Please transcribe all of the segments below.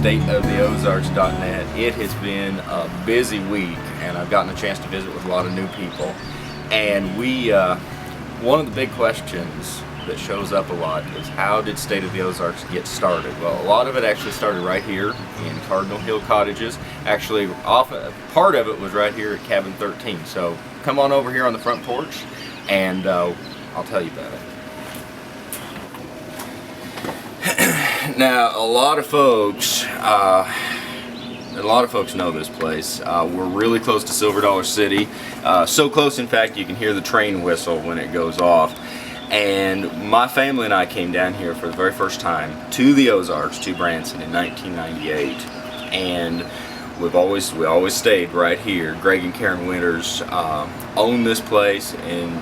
StateoftheOzarks.net. It has been a busy week, and I've gotten a chance to visit with a lot of new people. And one of the big questions that shows up a lot is, how did State of the Ozarks get started? Well, a lot of it actually started right here in Cardinal Hill Cottages. Actually, part of it was right here at Cabin 13. So come on over here on the front porch, and I'll tell you about it. Now, a lot of folks know this place. We're really close to Silver Dollar City. So close, in fact, you can hear the train whistle when it goes off. And my family and I came down here for the very first time to the Ozarks, to Branson, in 1998. And we always stayed right here. Greg and Karen Winters own this place, and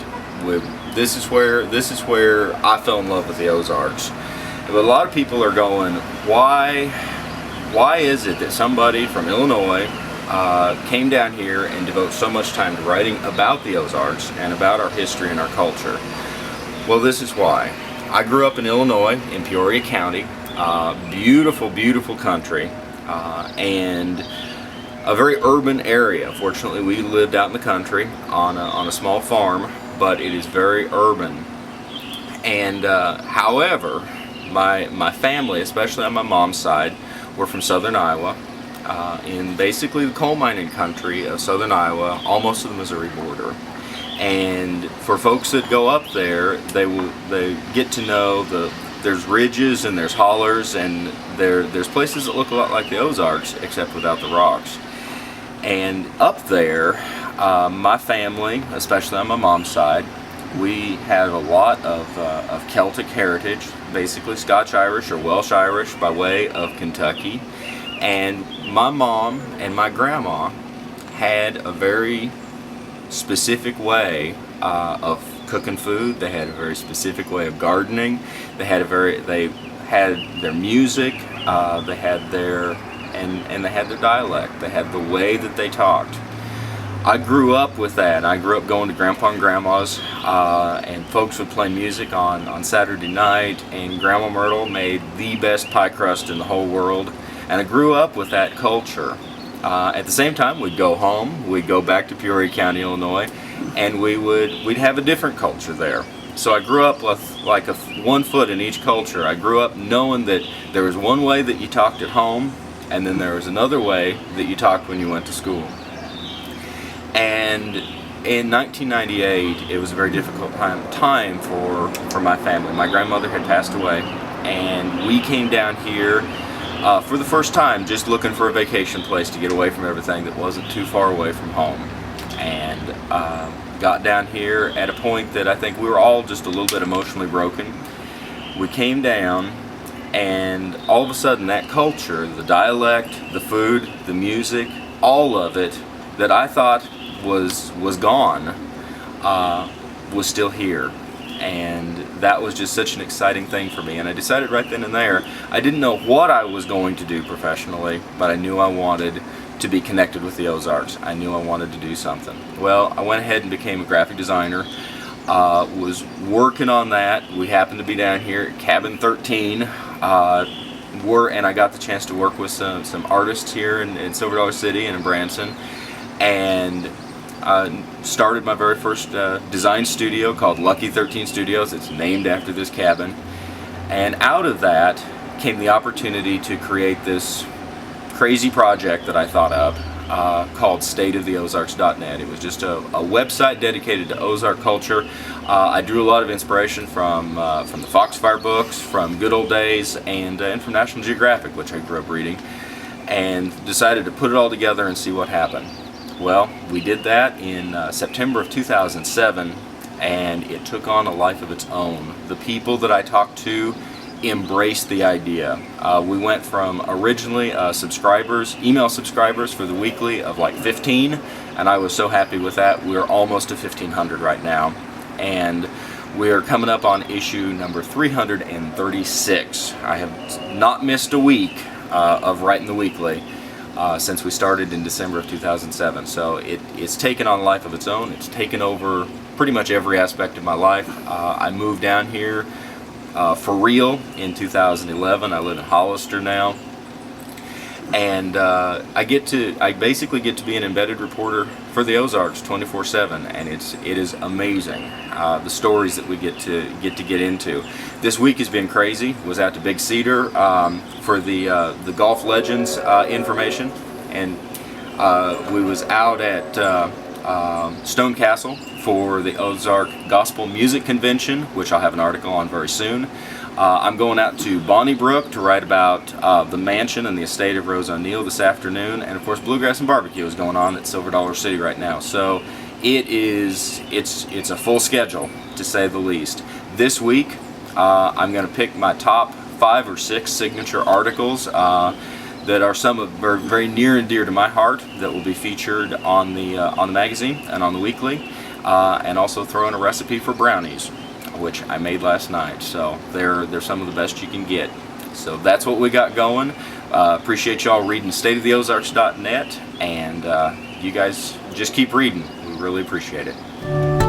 this is where I fell in love with the Ozarks. But a lot of people are going, why is it that somebody from Illinois came down here and devotes so much time to writing about the Ozarks and about our history and our culture? Well, this is why. I grew up in Illinois, in Peoria County, beautiful, beautiful country, and a very urban area. Fortunately, we lived out in the country on a small farm, but it is very urban. And however, my family, especially on my mom's side, were from southern Iowa, in basically the coal mining country of southern Iowa, almost to the Missouri border. And for folks that go up there, they get to know there's ridges and there's hollers, and there's places that look a lot like the Ozarks, except without the rocks. And up there, my family, especially on my mom's side, we had a lot of Celtic heritage, basically Scotch-Irish or Welsh-Irish by way of Kentucky. And my mom and my grandma had a very specific way of cooking food. They had a very specific way of gardening. They had their music. They had their dialect. They had the way that they talked. I grew up with that. I grew up going to Grandpa and Grandma's, and folks would play music on Saturday night, and Grandma Myrtle made the best pie crust in the whole world. And I grew up with that culture. At the same time, we'd go home, we'd go back to Peoria County, Illinois, and we'd have a different culture there. So I grew up with like one foot in each culture. I grew up knowing that there was one way that you talked at home, and then there was another way that you talked when you went to school. And in 1998, it was a very difficult time for my family. My grandmother had passed away, and we came down here for the first time just looking for a vacation place to get away from everything that wasn't too far away from home. And got down here at a point that I think we were all just a little bit emotionally broken. We came down, and all of a sudden that culture, the dialect, the food, the music, all of it that I thought was gone, was still here. And that was just such an exciting thing for me. And I decided right then and there, I didn't know what I was going to do professionally, but I knew I wanted to be connected with the Ozarks. I knew I wanted to do something. Well, I went ahead and became a graphic designer. Was working on that. We happened to be down here at Cabin 13, and I got the chance to work with some artists here in Silver Dollar City and in Branson. And started my very first design studio called Lucky 13 Studios. It's named after this cabin. And out of that came the opportunity to create this crazy project that I thought up called StateoftheOzarks.net. It was just a website dedicated to Ozark culture. I drew a lot of inspiration from the Foxfire books, from Good Old Days, and from National Geographic, which I grew up reading, and decided to put it all together and see what happened. Well, we did that in September of 2007, and it took on a life of its own. The people that I talked to embraced the idea. We went from originally email subscribers for the weekly of like 15, and I was so happy with that. We're almost to 1,500 right now, and we're coming up on issue number 336. I have not missed a week of writing the weekly. Since we started in December of 2007. So it's taken on a life of its own. It's taken over pretty much every aspect of my life. I moved down here for real in 2011. I live in Hollister now. And I basically get to be an embedded reporter for the Ozarks 24/7, and it is amazing the stories that we get to get into. This week has been crazy. Was out to Big Cedar for the golf legends information, and we was out at Stone Castle for the Ozark Gospel Music Convention, which I'll have an article on very soon. I'm going out to Bonnybrook to write about the mansion and the estate of Rose O'Neal this afternoon, and of course Bluegrass and BBQ is going on at Silver Dollar City right now. So it's a full schedule, to say the least. This week I'm going to pick my top 5 or 6 signature articles that are some of very near and dear to my heart, that will be featured on the magazine and on the weekly, and also throw in a recipe for brownies, which I made last night. So they're some of the best you can get. So that's what we got going. Appreciate y'all reading StateoftheOzarks.net, and you guys just keep reading. We really appreciate it.